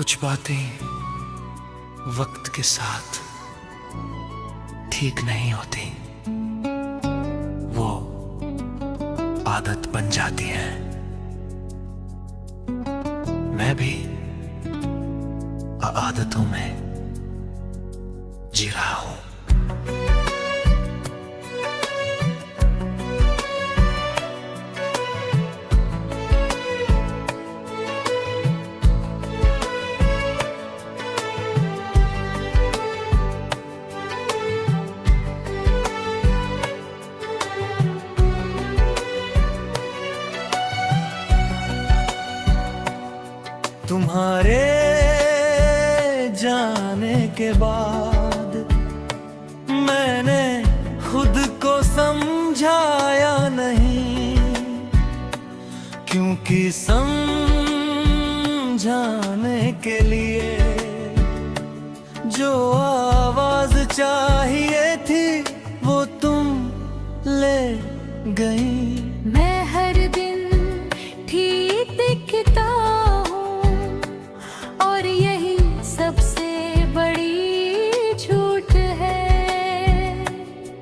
कुछ बातें वक्त के साथ ठीक नहीं होती, वो आदत बन जाती है। मैं भी आदतों में जी रहा हूं। तुम्हारे जाने के बाद मैंने खुद को समझाया नहीं, क्योंकि समझाने के लिए जो आवाज चाहिए थी वो तुम ले गई। मैं हर दिन ठीक दिखता और यही सबसे बड़ी झूठ है।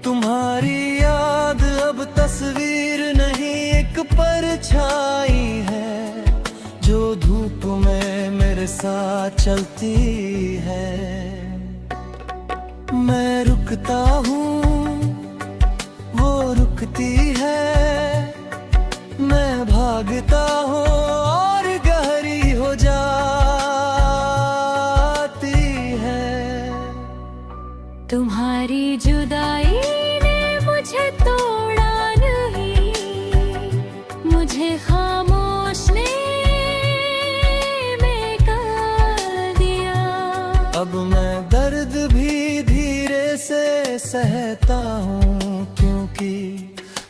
तुम्हारी याद अब तस्वीर नहीं, एक परछाई है जो धूप में मेरे साथ चलती है। मैं रुकता हूँ, वो रुकती है, मैं भागता हूँ और गहरी हो जाती है। तुम्हारी जुदाई ने मुझे तोड़ा नहीं, मुझे खामोश ने कर दिया। अब मैं दर्द भी धीरे से सहता हूँ, क्योंकि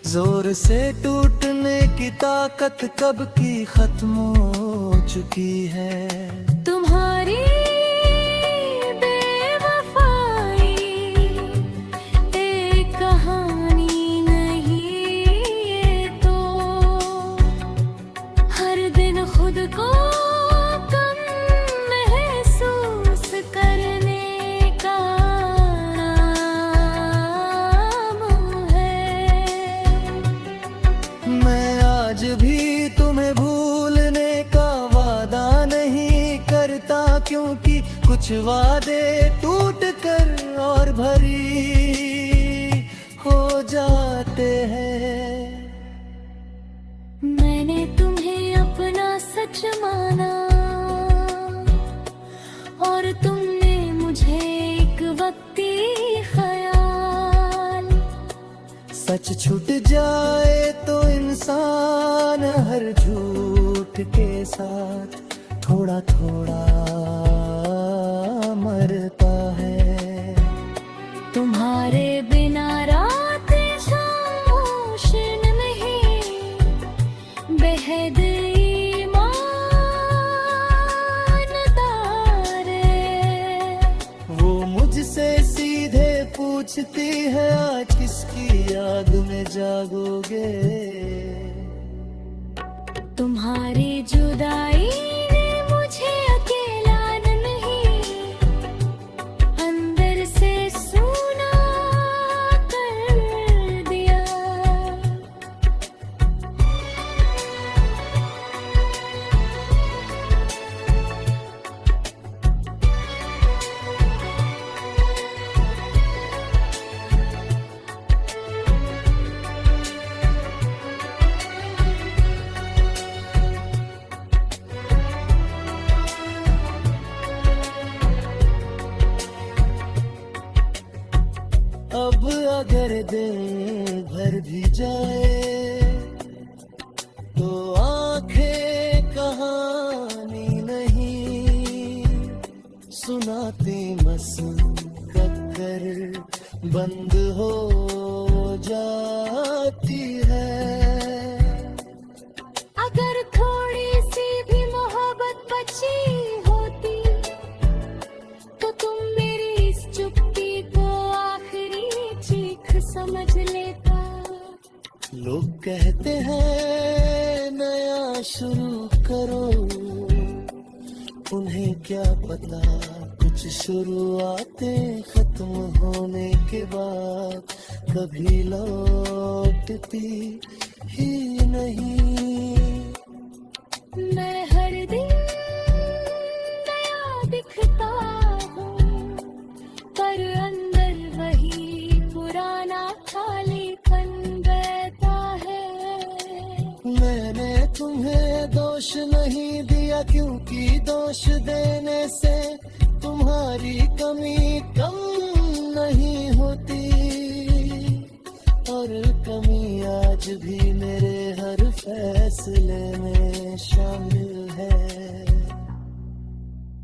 जोर से टूटने की ताकत कब की खत्म हो चुकी है। तुम्हारी बेवफाई एक कहानी नहीं, ये तो हर दिन खुद को कम महसूस करने का नाम है। मैं आज भी तुम्हें भूलने का वादा नहीं करता, क्योंकि कुछ वादे टूट कर और भरी हो जाते हैं। मैंने तुम्हें अपना सच माना और तुमने मुझे एक वक्ती ख्याल। सच छूट जाए तो इंसान हर झूठ के साथ थोड़ा थोड़ा मरता है। तुम्हारे बिना रात खामोश नहीं, बेहद ईमानदार है। वो मुझसे सीधे पूछती है आज किसकी याद में जागोगे। तुम्हारी जुदाई ने मुझे अकेला नहीं, अंदर से सूना कर दिया। अब अगर दिल भर भी जाए तो आंखें कहानी नहीं सुनाती, मस्कर बंद हो जाती है। अगर थोड़ी सी भी मोहब्बत बची होती तो तुम मेरी इस चुप्पी को आखिरी चीख समझ लेता। लोग कहते हैं नया शुरू करो, उन्हें क्या पता कुछ शुरुआतें खत्म होने के बाद कभी लौटती ही नहीं। मैं हर दिन नया दिखता हूँ, पर अंदर वही पुराना खालीपन रहता है। मैंने तुम्हें दोष नहीं दिया, क्योंकि दोष देने से तुम्हारी कमी कम नहीं होती, और कमी आज भी मेरे हर फैसले में शामिल है।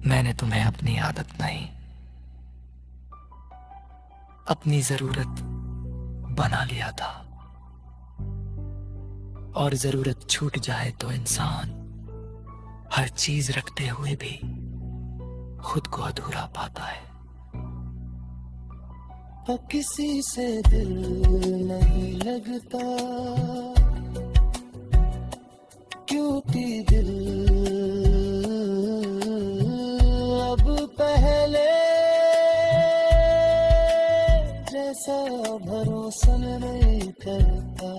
मैंने तुम्हें अपनी आदत नहीं, अपनी जरूरत बना लिया था, और जरूरत छूट जाए तो इंसान हर चीज रखते हुए भी खुद को अधूरा पाता है। अब किसी से दिल नहीं लगता, क्योंकि दिल अब पहले जैसा भरोसा नहीं करता।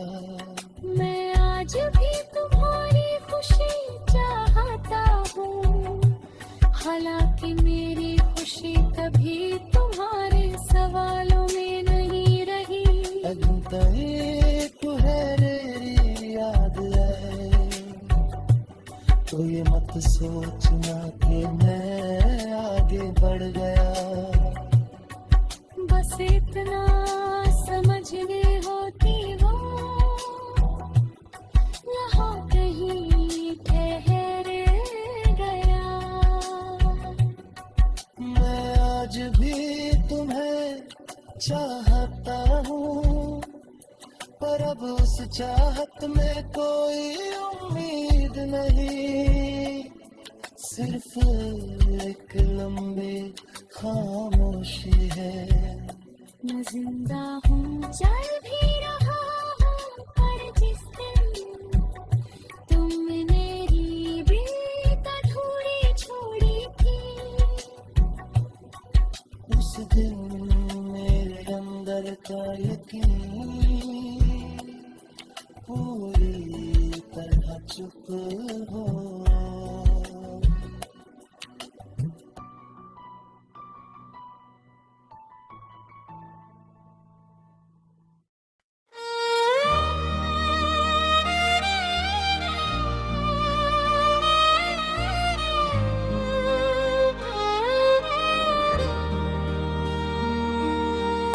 मैं आज भी तुम्हारी खुशी चाहता हूँ, हालांकि मेरी खुशी कभी तुम्हारे सवालों में नहीं रही। याद है तो ये मत सोचना कि मैं आगे बढ़ गया। बस इतना समझने होती हो, यहाँ कहीं ठहर गया। मैं आज भी तुम्हें चाहता हूँ, पर अब उस चाहत में कोई उम्मीद नहीं, सिर्फ एक लंबी खामोशी है। मैं जिंदा हूँ, चल भी रहा हूँ, पर जिस दिन तुमने मेरी बीत अधूरी छोड़ी थी, उस दिन मेरे अंदर का यकीन पूरी तरह चुप हो।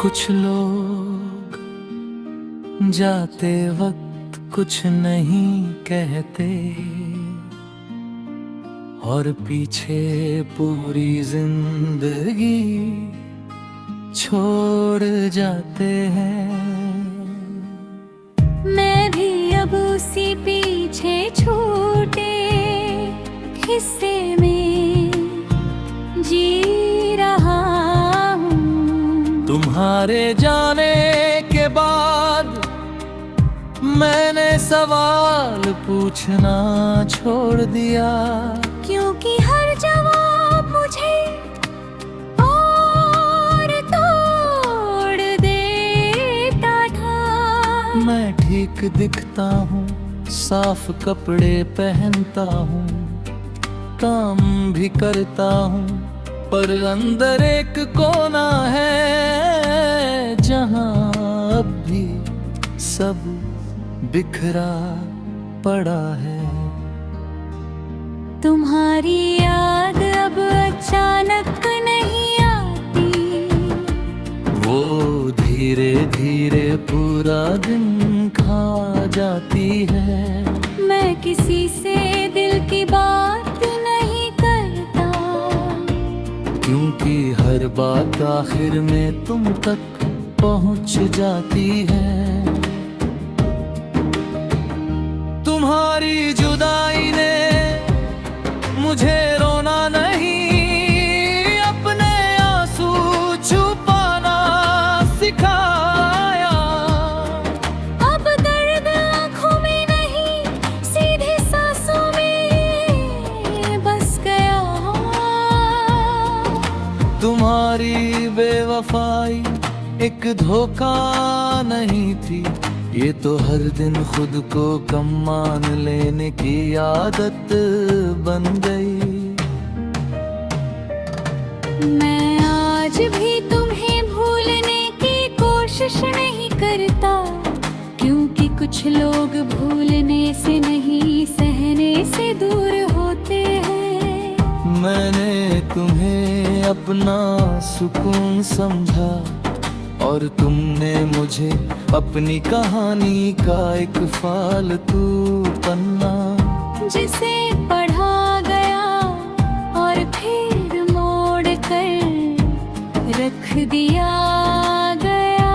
कुछ लोग जाते वक्त कुछ नहीं कहते, और पीछे पूरी जिंदगी छोड़ जाते हैं। मैं भी अब उसी पीछे छूटे हिस्से में जी रहा हूँ। तुम्हारे जाने के बाद मैंने सवाल पूछना छोड़ दिया, क्योंकि हर जवाब मुझे और तोड़ देता था। मैं ठीक दिखता हूँ, साफ कपड़े पहनता हूँ, काम भी करता हूँ, पर अंदर एक कोना है जहाँ अब भी सब बिखरा पड़ा है। तुम्हारी याद अब अचानक नहीं आती, वो धीरे धीरे पूरा दिन खा जाती है। मैं किसी से दिल की बात नहीं करता, क्योंकि हर बात आखिर में तुम तक पहुंच जाती है। तुम्हारी जुदाई ने मुझे रोना नहीं, अपने आंसू छुपाना सिखाया। अब दर्द आँखों में नहीं, सीधे सांसों में बस गया। एक धोखा नहीं थी, ये तो हर दिन खुद को कम मान लेने की आदत बन गई। मैं आज भी तुम्हें भूलने की कोशिश नहीं करता, क्योंकि कुछ लोग भूलने से नहीं सहने से दूर होते हैं। मैंने तुम्हें अपना सुकून समझा और तुमने मुझे अपनी कहानी का एक फालतू पन्ना, जिसे पढ़ा गया और फिर मोड़ कर रख दिया गया।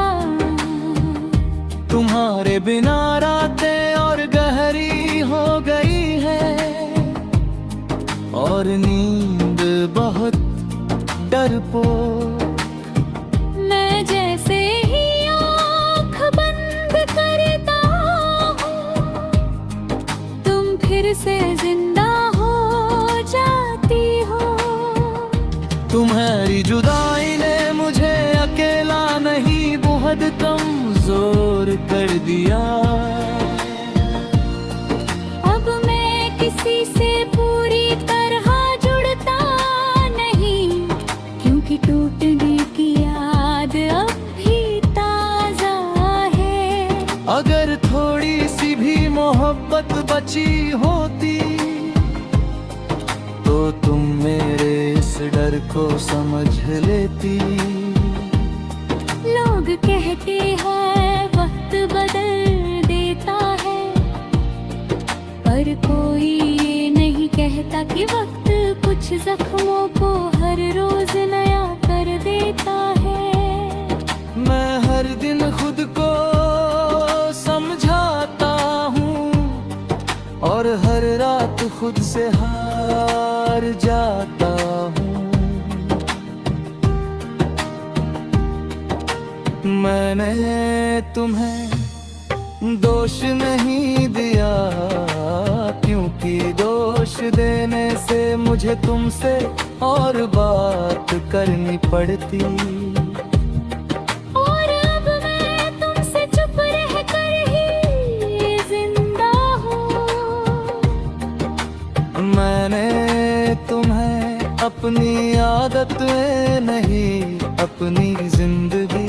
तुम्हारे बिना रातें और गहरी हो गई है और नींद बहुत डरपोक। मैं जैसे ही आँख बंद करता हूँ, तुम फिर से जिंदा हो जाती हो। तुम्हारी जुदाई ने मुझे अकेला नहीं बहुत कमजोर कर दिया। अब मैं किसी से पूरी तरह जुड़ता नहीं, क्योंकि टूटने की याद अब भी ताजा है। अगर थोड़ी सी भी मोहब्बत बची होती तो तुम मेरे इस डर को समझ लेती। लोग कहते हैं वक्त बदल देता है, पर कोई ये नहीं कहता कि वक्त कुछ जख्मों को हर रोज नया कर देता है। मैं हर दिन खुद को समझाता हूँ और हर रात खुद से हार जाता हूँ। मैंने तुम्हें दोष नहीं दिया, क्योंकि दोष देने से मुझे तुमसे और बात करनी पड़ती। और अब मैं तुमसे चुप रह कर ही जिंदा हूँ। मैंने तुम्हें अपनी आदत में नहीं अपनी जिंदगी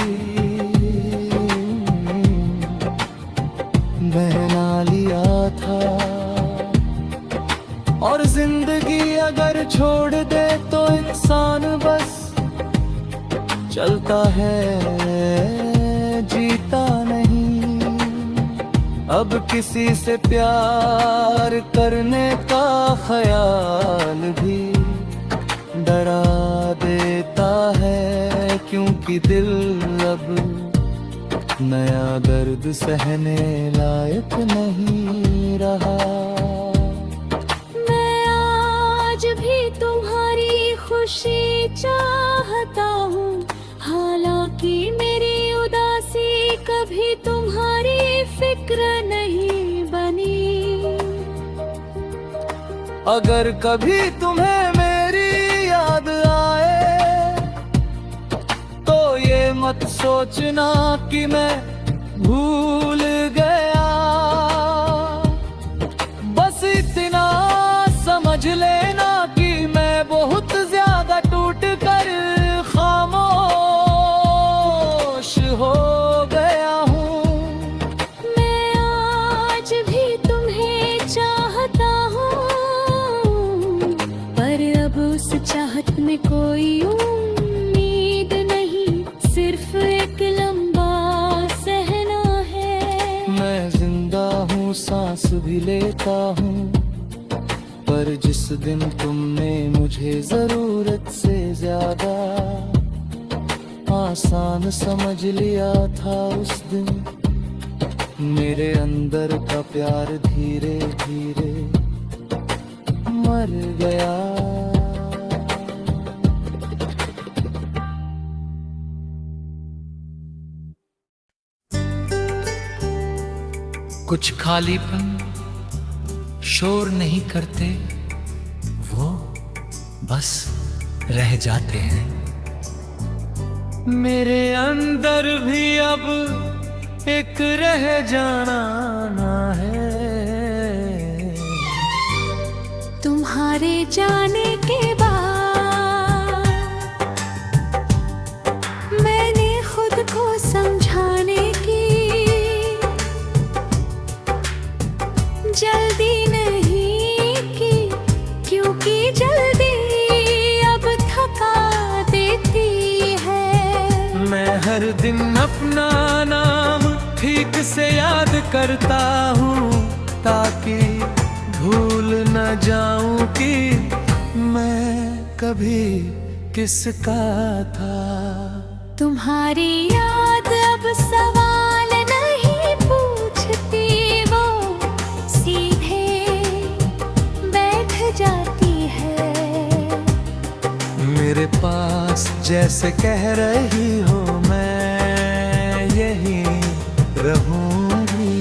बहना लिया था। और जिंदगी अगर छोड़ दे तो इंसान बस चलता है, जीता नहीं। अब किसी से प्यार करने का ख्याल भी डरा देता है, क्योंकि दिल अब नया दर्द सहने लायक नहीं रहा। मैं आज भी तुम्हारी खुशी चाहता हूँ, हालांकि मेरी उदासी कभी तुम्हारी फिक्र नहीं बनी। अगर कभी तुम्हें मेरी याद आए तो ये मत सोचना कि मैं भूल गया। बस इतना समझ लेना कि मैं बहुत ज्यादा टूट कर खामोश हो गया हूँ। मैं आज भी तुम्हें चाहता हूँ, पर अब उस चाहत में कोई उम्मीद नहीं, सिर्फ एक लंबा सहना है। मैं जिंदा हूँ, सांस भी लेता हूँ, पर जिस दिन तुमने मुझे जरूरत से ज्यादा आसान समझ लिया था, उस दिन मेरे अंदर का प्यार धीरे धीरे मर गया। कुछ खालीपन शोर नहीं करते, वो बस रह जाते हैं। मेरे अंदर भी अब एक रह जाना ना है। तुम्हारे जाने के बाद मैंने खुद को समझाने की जल्दी नहीं की, क्योंकि जल्दी अब थका देती है। मैं हर दिन अपना नाम ठीक से याद करता हूँ, ताकि भूल न जाऊं कि मैं कभी किसका था। तुम्हारी याद अब सवाल नहीं पूछती, वो सीधे बैठ जाती है मेरे पास, जैसे कह रही हो मैं यही रहूंगी।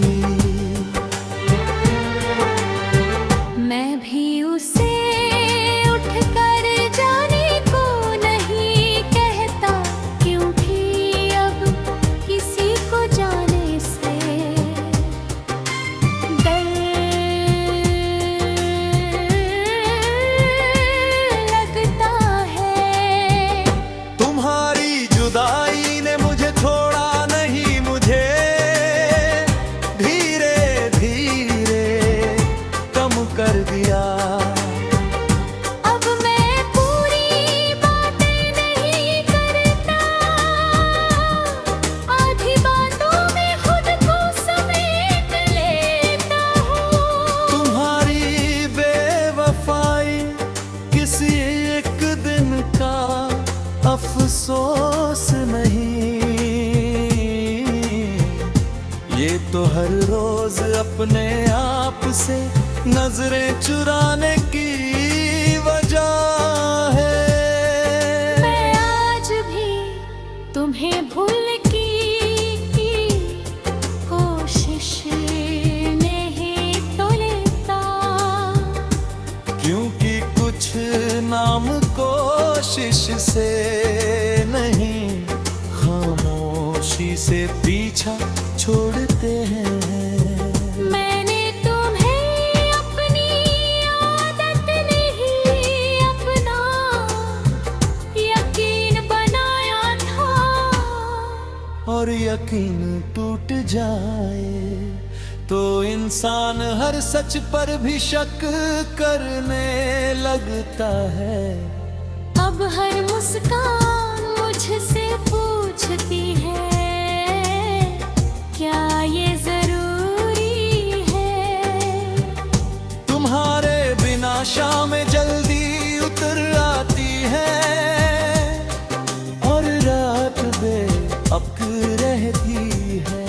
मैं भी उसे उठकर जाने को नहीं कहता, क्योंकि अब किसी को जाने से डर लगता है। तुम्हारी जुदाई ने मुझे छोड़ा नहीं, मुझे धीरे धीरे कम कर दिया। अब मैं पूरी बातें नहीं करता, आधी बातों में खुद को समेट लेता हूँ। तुम्हारी बेवफाई किसी एक दिन का अफसोस नहीं, ये तो हर रोज अपने आप से नजरें चुराने की वजह है। मैं आज भी तुम्हें भूल की कोशिश नहीं तो लेता, क्योंकि कुछ नाम कोशिश से नहीं, खामोशी से पीछा छोड़ते हैं। मैंने तुम्हें अपनी आदत नहीं, अपना यकीन बनाया था। और यकीन टूट जाए तो इंसान हर सच पर भी शक करने लगता है। अब हर मुस्कान मुझसे पूछती है, क्या ये जरूरी है? तुम्हारे बिना शाम जल्दी उतर आती है और रात बेअब्क रहती है।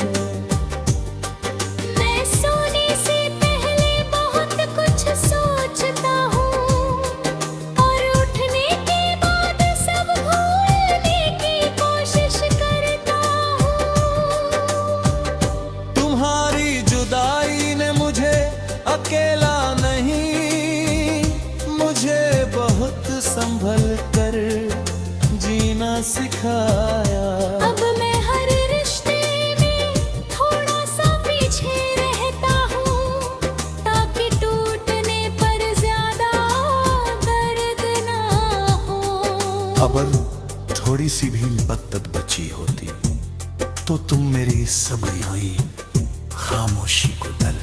मैं सोने से पहले बहुत कुछ सोचता हूँ, और उठने के बाद सब भूलने की कोशिश करता हूँ। तुम्हारी जुदाई ने मुझे अकेला नहीं, मुझे बहुत संभल कर जीना सिखाया। अब मैं हर रिश्ते में थोड़ा सा पीछे रहता हूँ, ताकि टूटने पर ज्यादा दर्द ना हो। अगर थोड़ी सी भी बत्तत बची होती तो तुम मेरी सबरी हुई खामोशी को दल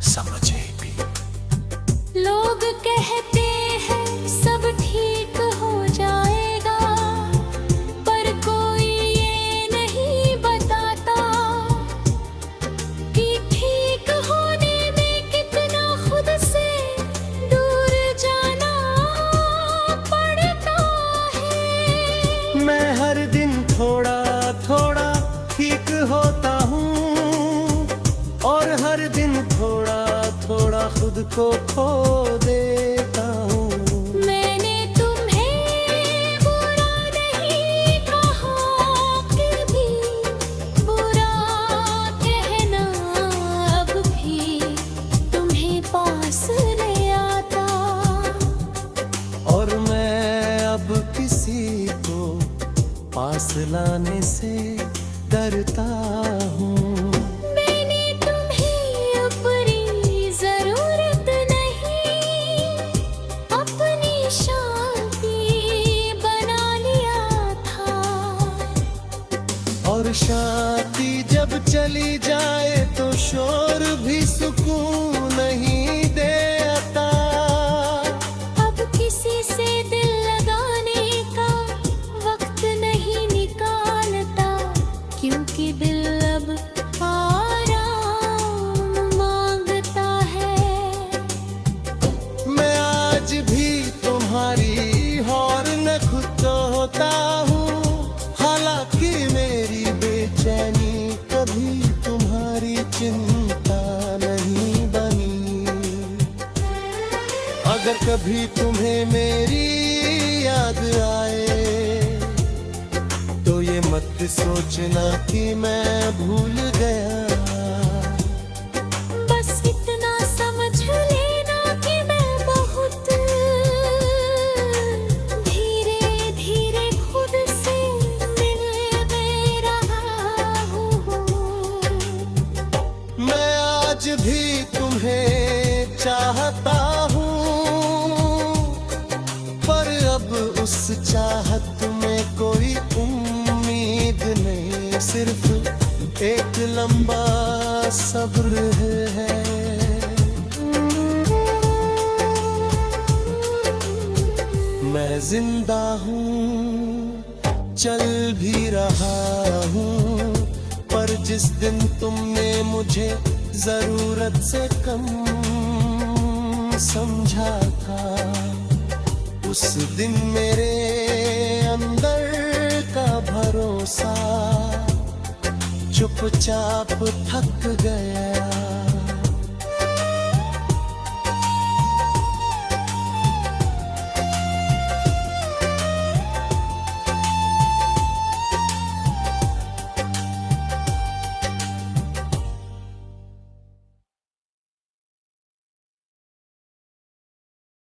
समझे भी। लोग कहते हैं सब ठीक हो जाएगा, पर कोई ये नहीं बताता कि ठीक होने में कितना खुद से दूर जाना पड़ता है। मैं हर दिन थोड़ा थोड़ा ठीक होता हूँ, और हर दिन थोड़ा थोड़ा खुद को खो देता हूँ। मैंने तुम्हें बुरा नहीं कहा, कभी बुरा कहना अब भी तुम्हें पास ले आता। और मैं अब किसी को पास फुसलाने से डरता हूँ। मैंने तुम्हें अपनी जरूरत नहीं, अपनी शांति बना लिया था। और शांति जब चली जाए तो शोर भी सुकून नहीं देता। अब किसी से दिल लगाने का वक्त नहीं निकालता, क्योंकि दिल अब आराम मांगता है। मैं आज भी तुम्हारी हॉर्न खुद तो होता हूँ, हालांकि मेरी बेचैनी कभी तुम्हारी चिंता नहीं बनी। अगर कभी तुम्हें मेरी याद आए तो ये मत सोचना कि मैं भूल गया। बस इतना समझ लेना कि मैं बहुत धीरे धीरे खुद से मिल रहा हूँ। मैं आज भी तुम्हें चाहता हूँ, पर अब उस चाहत में कोई उम्मीद नहीं, सिर्फ एक लंबा सब्र है। मैं जिंदा हूँ, चल भी रहा हूँ, पर जिस दिन तुमने मुझे जरूरत से कम समझा था, उस दिन मेरे अंदर का भरोसा चुपचाप थक गया।